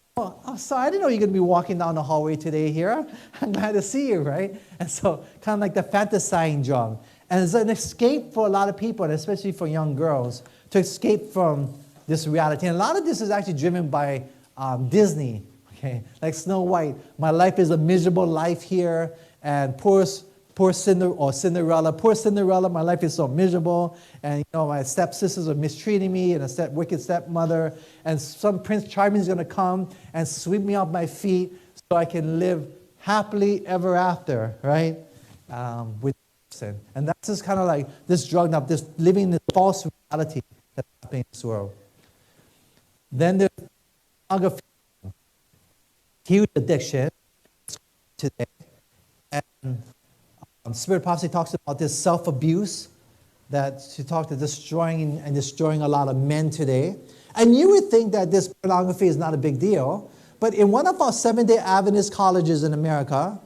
so I didn't know you're going to be walking down the hallway today here. I'm glad to see you, right? And so kind of like the fantasizing drug. And it's an escape for a lot of people, and especially for young girls, to escape from this reality. And a lot of this is actually driven by Disney, okay? Like Snow White. My life is a miserable life here, and poor Cinderella, my life is so miserable, and my stepsisters are mistreating me, and a wicked stepmother, and some Prince Charming is going to come and sweep me off my feet so I can live happily ever after, right? With person. And that's just kind of like this drug up, this living in this false reality that's happening in this world. Then there's pornography, huge addiction today, and Spirit of Prophecy talks about this self-abuse that she talked about destroying a lot of men today. And you would think that this pornography is not a big deal, but in one of our Seventh-day Adventist colleges in America,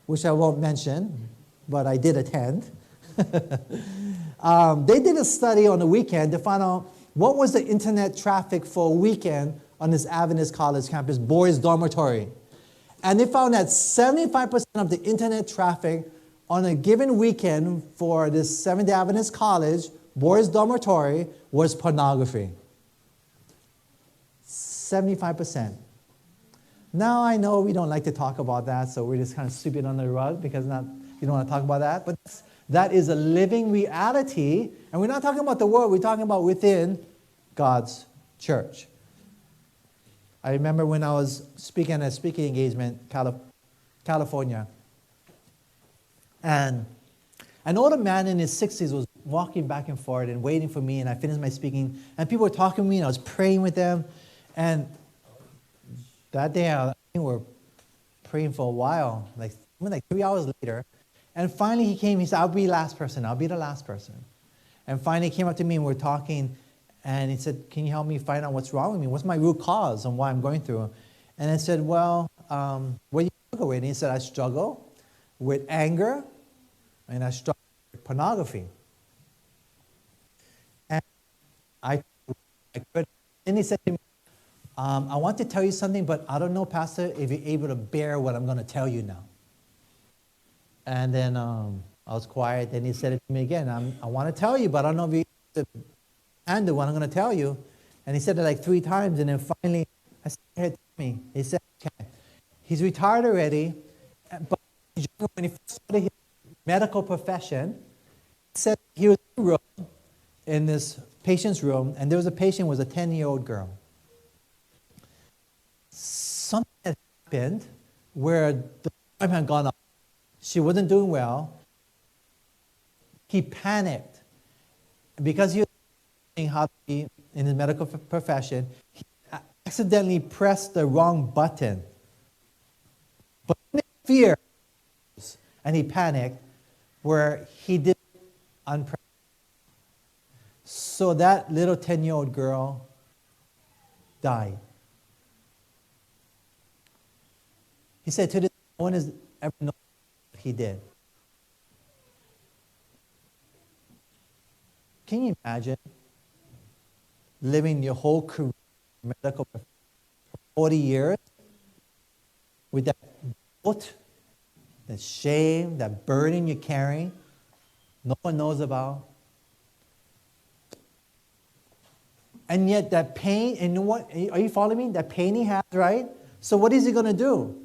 which I won't mention, but I did attend, they did a study on the weekend to find out what was the internet traffic for a weekend on this Adventist college campus, boys' dormitory. And they found that 75% of the internet traffic on a given weekend for this Seventh-day Adventist college, boys' dormitory, was pornography. 75%. Now I know we don't like to talk about that, so we're just kind of sweep it under the rug because you don't want to talk about that. But that is a living reality, and we're not talking about the world, we're talking about within God's church. I remember when I was speaking at a speaking engagement in California, and an older man in his 60s was walking back and forth and waiting for me, and I finished my speaking, and people were talking to me, and I was praying with them, and that day I think we were praying for a while, like 3 hours later, and finally he came, he said, I'll be the last person. And finally he came up to me and we were talking, and he said, can you help me find out what's wrong with me? What's my root cause and why I'm going through? And I said, well, what do you struggle with? And he said, I struggle with anger, and I struggle with pornography. And I could. And he said to me, I want to tell you something, but I don't know, Pastor, if you're able to bear what I'm going to tell you now. And then I was quiet, and he said it to me again. I want to tell you, but I don't know if you're able to handle what I'm going to tell you. And he said it like 3 times, and then finally I said, hey, tell me. He said, okay. He's retired already, but when he first started his medical profession, he said he was in a room, in this patient's room, and there was a patient who was a 10-year-old girl. Something had happened where the time had gone up. She wasn't doing well. He panicked. Because he was learning how to be in his medical profession, he accidentally pressed the wrong button. But in fear, and he panicked, where he did unpress. So that little 10-year-old girl died. He said to this, no one has ever known what he did. Can you imagine living your whole career in medical profession for 40 years with that guilt, that shame, that burden you're carrying, no one knows about? And yet that pain, and you know what, are you following me? That pain he has, right? So what is he going to do?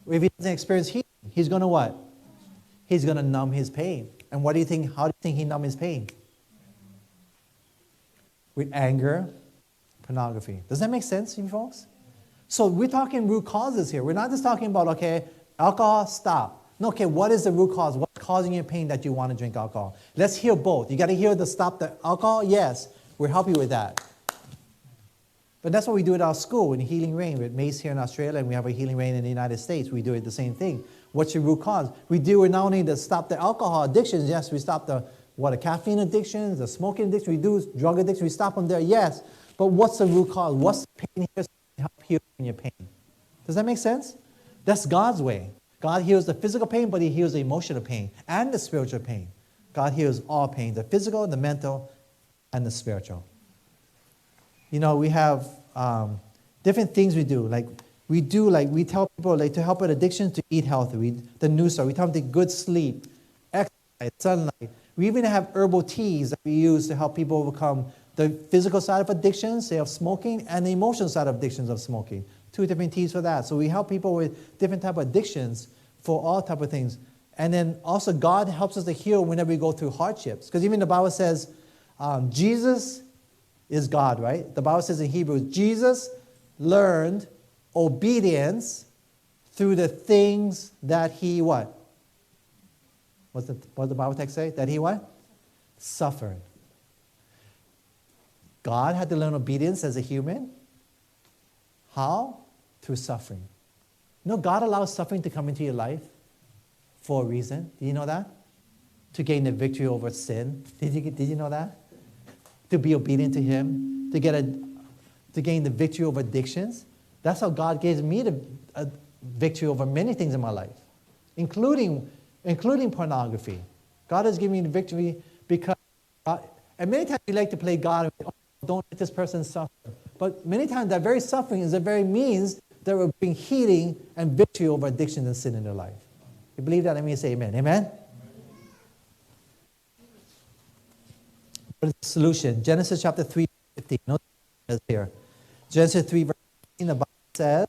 If he doesn't experience healing, he's going to what? He's going to numb his pain. And what do you think? How do you think he numbed his pain? With anger, pornography. Does that make sense to you folks? So we're talking root causes here. We're not just talking about, okay, alcohol, stop. No, okay, what is the root cause? What's causing your pain that you want to drink alcohol? Let's hear both. You got to hear the stop the alcohol? Yes, we'll help you with that. But that's what we do at our school in Healing Rain with Mace here in Australia, and we have a Healing Rain in the United States. We do it the same thing. What's your root cause? We deal with not only the stop the alcohol addictions, yes, we stop the caffeine addictions, the smoking addiction, we do drug addiction, we stop them there, yes. But what's the root cause? What's the pain here to help heal your pain? Does that make sense? That's God's way. God heals the physical pain, but he heals the emotional pain and the spiritual pain. God heals all pain, the physical, the mental, and the spiritual. You know, we have different things we do. We tell people to help with addiction to eat healthy. The new stuff. We tell them to good sleep, exercise, sunlight. We even have herbal teas that we use to help people overcome the physical side of addictions, say of smoking, and the emotional side of addictions of smoking. 2 different teas for that. So we help people with different type of addictions for all type of things. And then also God helps us to heal whenever we go through hardships. Because even the Bible says Jesus is God, right? The Bible says in Hebrews, Jesus learned obedience through the things that he what? What does the Bible text say? That he what? Suffered. God had to learn obedience as a human. How? Through suffering. You know, God allows suffering to come into your life for a reason. Did you know that? To gain the victory over sin. Did you know that? To be obedient to him. To gain the victory over addictions. That's how God gave me the victory over many things in my life, including pornography. God has given me the victory because, and many times we like to play God and don't let this person suffer. But many times that very suffering is the very means that will bring healing and victory over addiction and sin in their life. You believe that? Let me say amen. Amen? What is the solution? Genesis chapter 3, 15. Notice this here. Genesis 3, verse 15, the Bible says,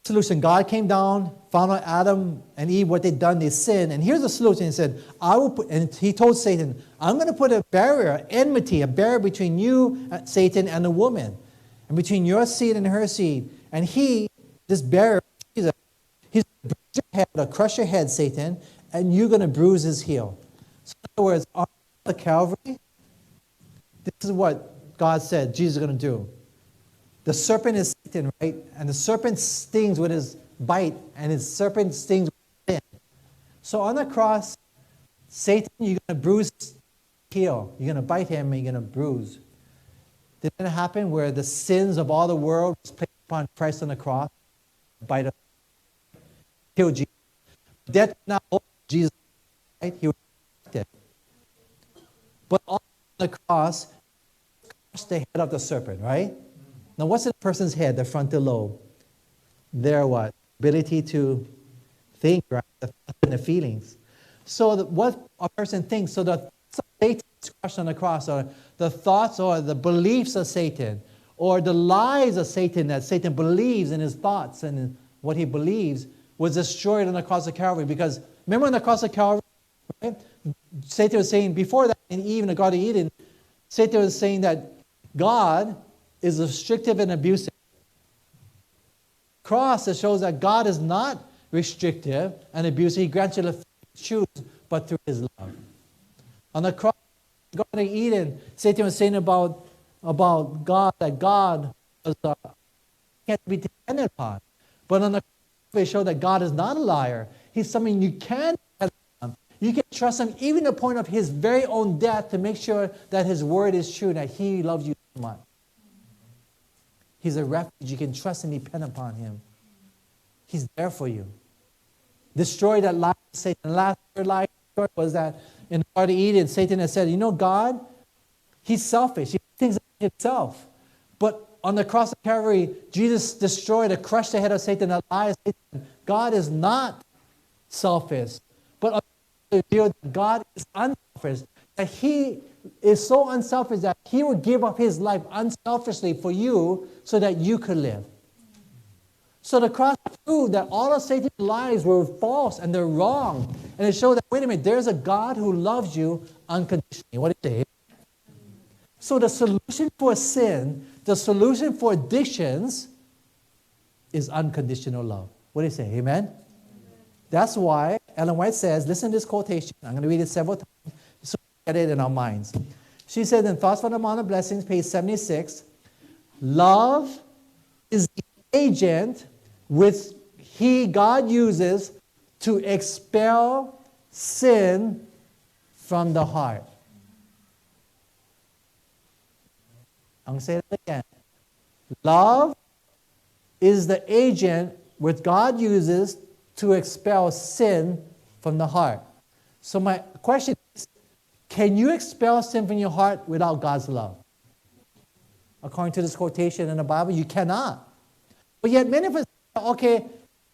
solution, God came down, found out Adam and Eve, what they'd done, they sinned. And here's the solution. He said, and he told Satan, I'm going to put a barrier, enmity, a barrier between you, Satan, and the woman, and between your seed and her seed. And this barrier, he's going to bruise your head, or crush your head, Satan, and you're going to bruise his heel. So in other words, on the Calvary, this is what God said Jesus is going to do. The serpent is Satan, right? And the serpent stings with his bite, and his serpent stings with his sin. So on the cross, Satan, you're going to bruise his heel. You're going to bite him, and you're going to bruise. Did that happen where the sins of all the world was placed upon Christ on the cross? Bite of killed Jesus. Death not hold Jesus, right? He was dead. But on the cross, crushed the head of the serpent, right? Now, what's in a person's head, the frontal lobe? Their what? Ability to think, right? The thoughts and the feelings. So what a person thinks, so the thoughts of Satan is crushed on the cross, or the thoughts or the beliefs of Satan, or the lies of Satan that Satan believes in his thoughts and what he believes was destroyed on the cross of Calvary. Because remember on the cross of Calvary, right? Satan was saying, before that, in Eve, in the Garden of Eden, Satan was saying that God is restrictive and abusive. Cross that shows that God is not restrictive and abusive. He grants you the choose, but through his love. On the cross, Garden of Eden, Satan was saying about God that God was can't be depended upon. But on the cross, it showed that God is not a liar. He's something you can depend on. You can trust him even to the point of his very own death to make sure that his word is true, that he loves you so much. He's a refuge. You can trust and depend upon him. He's there for you. Destroy that lie of Satan. The last lie was that in the Garden of Eden, Satan had said, God, he's selfish. He thinks of himself. But on the cross of Calvary, Jesus destroyed and crushed the head of Satan. The lie of Satan. God is not selfish. But God is unselfish. That he is so unselfish that he would give up his life unselfishly for you so that you could live. So the cross proved that all of Satan's lies were false and they're wrong. And it showed that, wait a minute, there's a God who loves you unconditionally. What do you say? So the solution for sin, the solution for addictions is unconditional love. What do you say? Amen? That's why Ellen White says, listen to this quotation. I'm going to read it several times so we get it in our minds. She said in Thoughts from the Mount of Blessings, page 76, love is the agent which God uses to expel sin from the heart. I'm going to say that again. Love is the agent which God uses to expel sin from the heart. So my question is, can you expel sin from your heart without God's love? According to this quotation in the Bible, you cannot. But yet many of us, okay,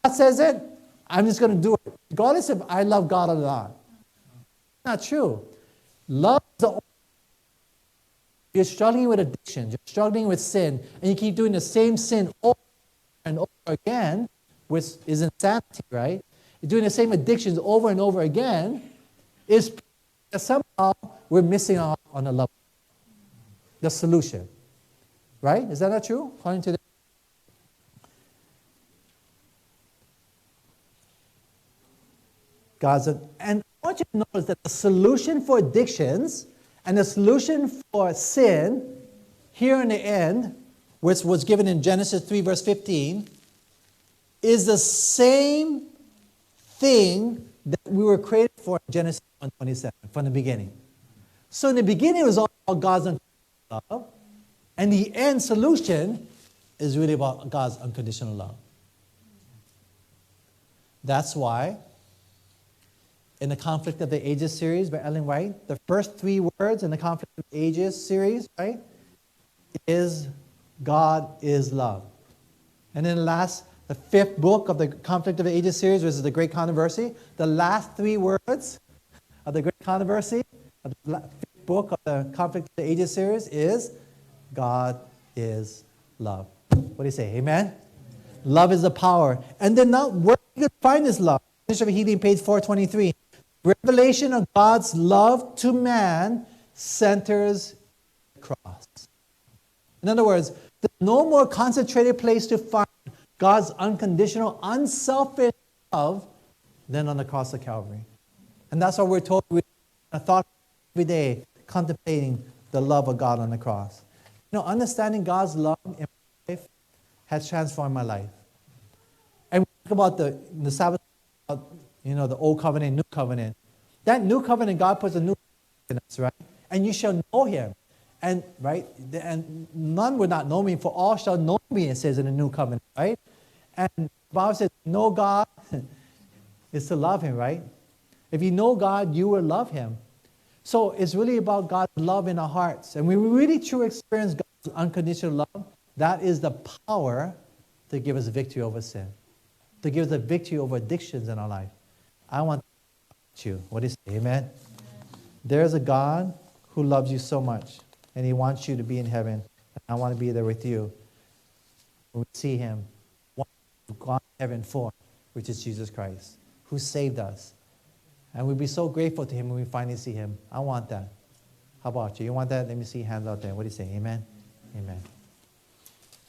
God says it, I'm just going to do it. Regardless if I love God or not. Not true. Love is the only. You're struggling with addiction, you're struggling with sin, and you keep doing the same sin over and over again, which is insanity, right? You're doing the same addictions over and over again, is somehow we're missing out on the love, the solution. Right? Is that not true? According to God's, and I want you to notice that the solution for addictions and the solution for sin, here in the end, which was given in Genesis 3, verse 15, is the same thing that we were created for in Genesis 1:27, from the beginning. So in the beginning, it was all about God's unconditional love, and the end solution is really about God's unconditional love. That's why in the Conflict of the Ages series by Ellen White, the first 3 words in the Conflict of the Ages series, right, is God is love. And then the 5th book of the Conflict of the Ages series, which is the Great Controversy, the last 3 words of the Great Controversy, of the 5th book of the Conflict of the Ages series is God is love. What do you say? Amen? Love is the power. And then now, where do you find this love? Definition of Healing, page 423. Revelation of God's love to man centers the cross. In other words, there's no more concentrated place to find God's unconditional, unselfish love than on the cross of Calvary. And that's what we're told. We thought every day, contemplating the love of God on the cross. You know, understanding God's love in my life has transformed my life. And we talk about the Sabbath, you know, the old covenant, new covenant. That new covenant, God puts a new covenant in us, right? And you shall know him. And, right? And none would not know me, for all shall know me, it says in the new covenant, right? And the Bible says, know God is to love him, right? If you know God, you will love him. So it's really about God's love in our hearts. And when we really truly experience God's unconditional love, that is the power to give us victory over sin, to give us a victory over addictions in our life. I want you. What is it? Amen? There's a God who loves you so much, and he wants you to be in heaven. And I want to be there with you when we see him. What we've gone to heaven for, which is Jesus Christ, who saved us. And we'll be so grateful to him when we finally see him. I want that. How about you? You want that? Let me see hands out there. What do you say? Amen? Amen.